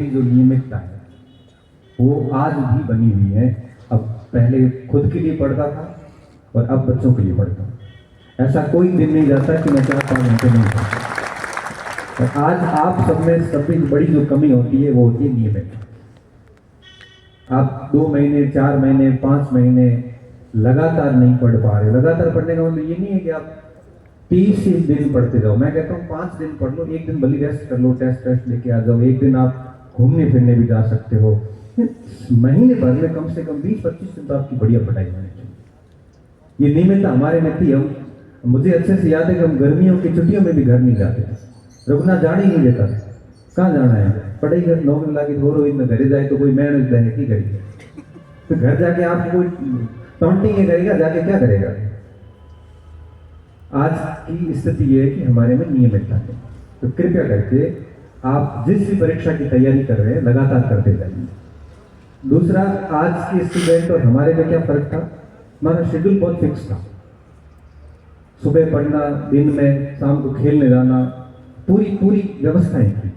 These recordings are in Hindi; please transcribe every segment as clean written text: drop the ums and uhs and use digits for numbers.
जो नियमितता है वो आज भी बनी हुई है। अब पहले खुद के लिए पढ़ता था और अब बच्चों के लिए पढ़ता हूँ। ऐसा कोई दिन नहीं जाता कि मैं 4-5 घंटे नहीं पढ़ता। और आज आप सब में सबसे बड़ी जो कमी होती है वो होती है नियमित। आप 2 महीने, 4 महीने, 5 महीने लगातार नहीं पढ़ पा रहे। लगातार पढ़ने का मतलब ये नहीं है कि आप 30 दिन पढ़ते जाओ। मैं कहता हूँ 5 दिन पढ़ लो, एक दिन भली रेस्ट कर लो, टेस्ट लेके आ जाओ, एक दिन आप घूमने फिरने भी जा सकते हो। महीने भर में कम से कम 20-25 दिन तो आपकी बढ़िया पढ़ाई होनी चाहिए। ये नियमितता हमारे में थी। हम मुझे अच्छे से याद है कि हम गर्मियों की छुट्टियों में भी घर नहीं जाते थे। रुकना जाने ही नहीं देता। कहाँ जाना है, पढ़ाई कर नौकरी लाके धोरो इन घरे जाए तो कोई मेहनत है की करेगी। तो घर जाके आप कोई टॉन्टिंग करेगा, जाके क्या करेगा। आज की स्थिति ये है कि हमारे में नियमितता है। तो कृपया करके आप जिस भी परीक्षा की तैयारी कर रहे हैं लगातार करते जाइए। दूसरा, आज के स्टूडेंट और हमारे में क्या फर्क था, हमारा शेड्यूल बहुत फिक्स था। सुबह पढ़ना, दिन में शाम को खेलने जाना, पूरी व्यवस्थाएं थी।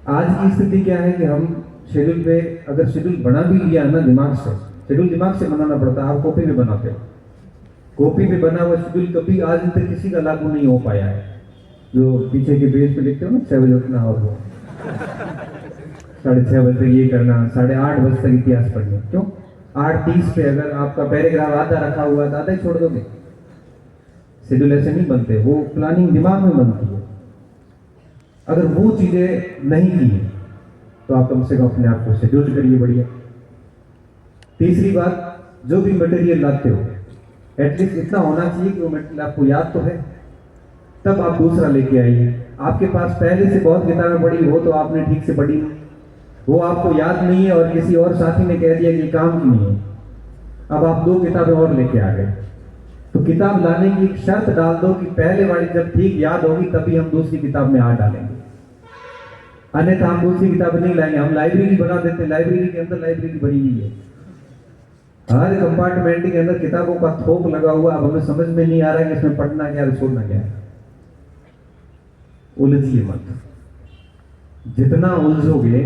आज की स्थिति क्या है कि हम शेड्यूल पे, अगर शेड्यूल बना भी लिया है ना दिमाग से, शेड्यूल दिमाग से बनाना पड़ता है। आप कॉपी पे बनाते हो, कॉपी पे बना हुआ शेड्यूल कभी आज तक किसी का लागू नहीं हो पाया है। जो पीछे के पेज पे लिखते हो ना, 6 बजे उठना और वो 6:30 बजे तक ये करना, 8:30 बजे तक इतिहास पढ़ना। क्यों? 8:30 पे अगर आपका पैराग्राफ आधा रखा हुआ है तो आधा ही छोड़ दोगे। शेड्यूल ऐसे नहीं बनते, वो प्लानिंग दिमाग में बनती है। अगर वो चीजें नहीं की है तो आप कम से कम अपने आप को शेड्यूल करिए बढ़िया। तीसरी बात, जो भी मटेरियल लाते हो एटलीस्ट इतना होना चाहिए कि वो मटेरियल आपको याद तो है, तब आप दूसरा लेके आइए। आपके पास पहले से बहुत किताबें पढ़ी हो तो आपने ठीक से पढ़ी, वो आपको याद नहीं है और किसी और साथी ने कह दिया कि काम की नहीं है, अब आप 2 किताबें और लेके आ गए। तो किताब लाने की एक शर्त डाल दो कि पहले वाली जब ठीक याद होगी तभी हम दूसरी किताब में हाथ डालेंगे, अन्यथा हम दूसरी किताब नहीं लाएंगे। हम लाइब्रेरी बना देते हैं, लाइब्रेरी के अंदर लाइब्रेरी बनी हुई है, हर कंपार्टमेंट के अंदर किताबों का थोक लगा हुआ। अब हमें समझ में नहीं आ रहा है कि इसमें पढ़ना क्या है, छोड़ना क्या है। उलझिए मत, जितना उलझोगे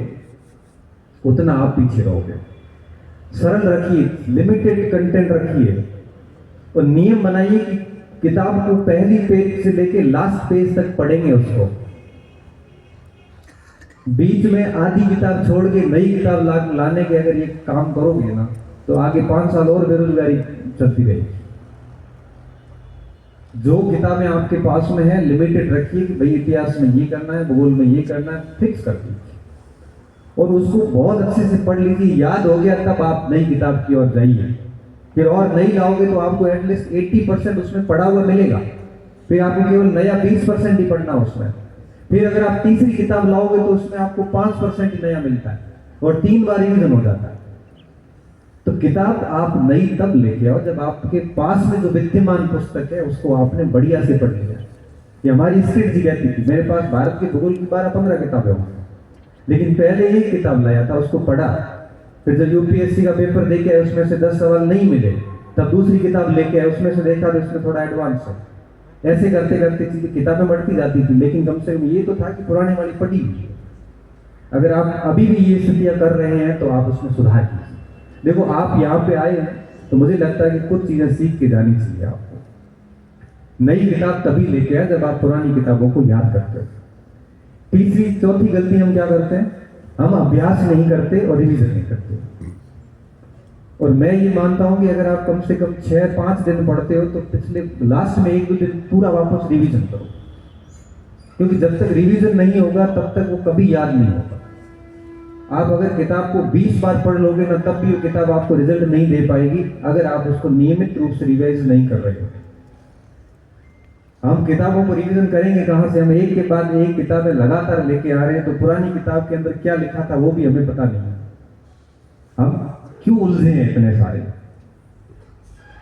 उतना आप पीछे रहोगे। सरल रखिए, लिमिटेड कंटेंट रखिए और नियम बनाइए कि किताब को पहली पेज से लेके लास्ट पेज तक पढ़ेंगे उसको। बीच में आधी किताब छोड़ के नई किताब लाने के अगर ये काम करोगे ना तो आगे 5 साल और बेरोजगारी चलती रहेगी। जो किताबें आपके पास में है लिमिटेड रखिए कि भाई इतिहास में ये करना है, भूगोल में ये करना है, फिक्स कर दीजिए और उसको बहुत अच्छे से पढ़ लीजिए। याद हो गया तब आप नई किताब की ओर जाइए। फिर और नहीं लाओगे तो आपको एटलीस्ट 80% उसमें पढ़ा हुआ मिलेगा, फिर आपको केवल नया 20% ही पढ़ना उसमें। फिर अगर आप तीसरी किताब लाओगे तो उसमें आपको 5% ही नया मिलता है और 3 बार रिवीजन हो जाता है। तो किताब आप नई तब लेके आओ जब आपके पास में जो विद्यमान पुस्तक है उसको आपने बढ़िया से पढ़ लिया। ये हमारी स्ट्रेटजी रहती थी। मेरे पास भारत के भूगोल की 12-15 किताबें होंगी, लेकिन पहले एक किताब लाया था, उसको पढ़ा। फिर जब यूपीएससी का पेपर देके आए उसमें से 10 सवाल नहीं मिले, तब दूसरी किताब लेके आए, उसमें से देखा तो इसमें थोड़ा एडवांस है। ऐसे करते करते चीजें किताबें बढ़ती जाती थी, लेकिन कम से कम ये तो था कि पुराने वाली पढ़ी हुई। अगर आप अभी भी ये स्थितियां कर रहे हैं तो आप उसमें सुधार कीजिए। देखो, आप यहाँ पे आए हैं तो मुझे लगता है कि कुछ चीजें सीख के जानी चाहिए आपको। नई किताब तभी लेके आए जब आप पुरानी किताबों को याद करते हो। तीसरी चौथी गलती हम क्या करते हैं, हम अभ्यास नहीं करते और रिवीजन नहीं करते। और मैं ये मानता हूं कि अगर आप कम से कम 6-5 दिन पढ़ते हो तो पिछले लास्ट में 1-2 दिन पूरा वापस रिवीजन करो, क्योंकि जब तक रिवीजन नहीं होगा तब तक वो कभी याद नहीं होगा। आप अगर किताब को 20 बार पढ़ लोगे ना तब भी वो किताब आपको रिजल्ट नहीं दे पाएगी अगर आप उसको नियमित रूप से रिवाइज नहीं कर रहे हो। हम किताबों को रिवीजन करेंगे कहां से? हम एक के बाद एक किताबें लगातार लेके आ रहे हैं तो पुरानी किताब के अंदर क्या लिखा था वो भी हमें पता नहीं है। हम क्यों उलझे हैं इतने सारे?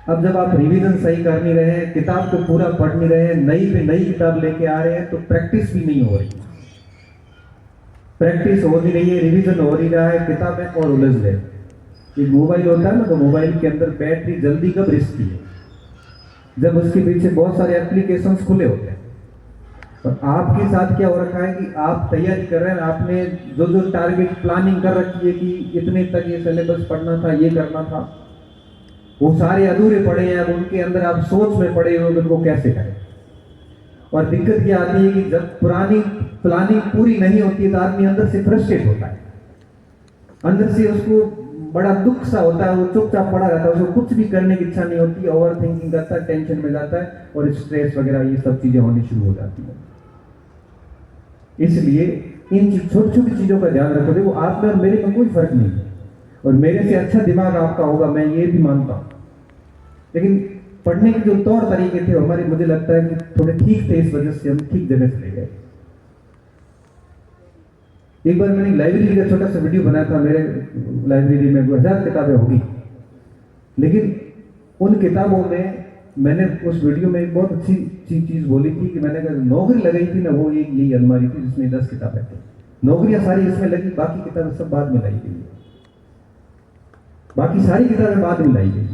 अब जब आप रिवीजन सही कर नहीं रहे हैं, किताब को पूरा पढ़ नहीं रहे हैं, नई पे नई किताब लेके आ रहे हैं, तो प्रैक्टिस भी नहीं हो रही। प्रैक्टिस हो नहीं रही है, रिवीजन हो नहीं रहा है, किताबें और उलझ रहे। एक मोबाइल होता है ना, तो मोबाइल के अंदर बैटरी जल्दी कब रिसती है? जब उसके पीछे बहुत सारे एप्लीकेशंस खुले होते हैं। और आपके साथ क्या हो रखा है कि आप तैयारी कर रहे हैं, आपने जो जो टारगेट प्लानिंग कर रखी है कि इतने तक ये सिलेबस पढ़ना था, ये करना था, वो सारे अधूरे पड़े हैं। अब उनके अंदर आप सोच में पड़े हो कि उनको कैसे करें। और दिक्कत क्या आती है कि जब पुरानी प्लानिंग पूरी नहीं होती है तो आदमी अंदर से फ्रस्ट्रेट होता है, अंदर से उसको बड़ा दुख सा होता है, वो चुपचाप पड़ा रहता है, उसको कुछ भी करने की इच्छा नहीं होती, ओवर थिंकिंग करता है, टेंशन में जाता है और स्ट्रेस वगैरह ये सब चीजें होनी शुरू हो जाती है। इसलिए इन छोटी छोटी चीजों का ध्यान रखो। देखो आप में और मेरे में कोई फर्क नहीं है, और मेरे से अच्छा दिमाग आपका होगा, मैं ये भी मानता हूं, लेकिन पढ़ने के जो तौर तरीके थे हमारे, मुझे लगता है कि थोड़े ठीक थे, इस वजह से हम ठीक जगह चले गए। एक बार मैंने लाइब्रेरी का छोटा सा वीडियो बनाया था। मेरे लाइब्रेरी में 1000 किताबें होगी, लेकिन उन किताबों में मैंने उस वीडियो में एक बहुत अच्छी चीज बोली थी कि मैंने कहा नौकरी लगाई थी ना, वो एक यही अलमारी थी जिसमें 10 किताबें थी। नौकरियां सारी इसमें लगी, बाकी किताबें सब बाद में लाई गई, बाकी सारी किताबें बाद में लाई गई।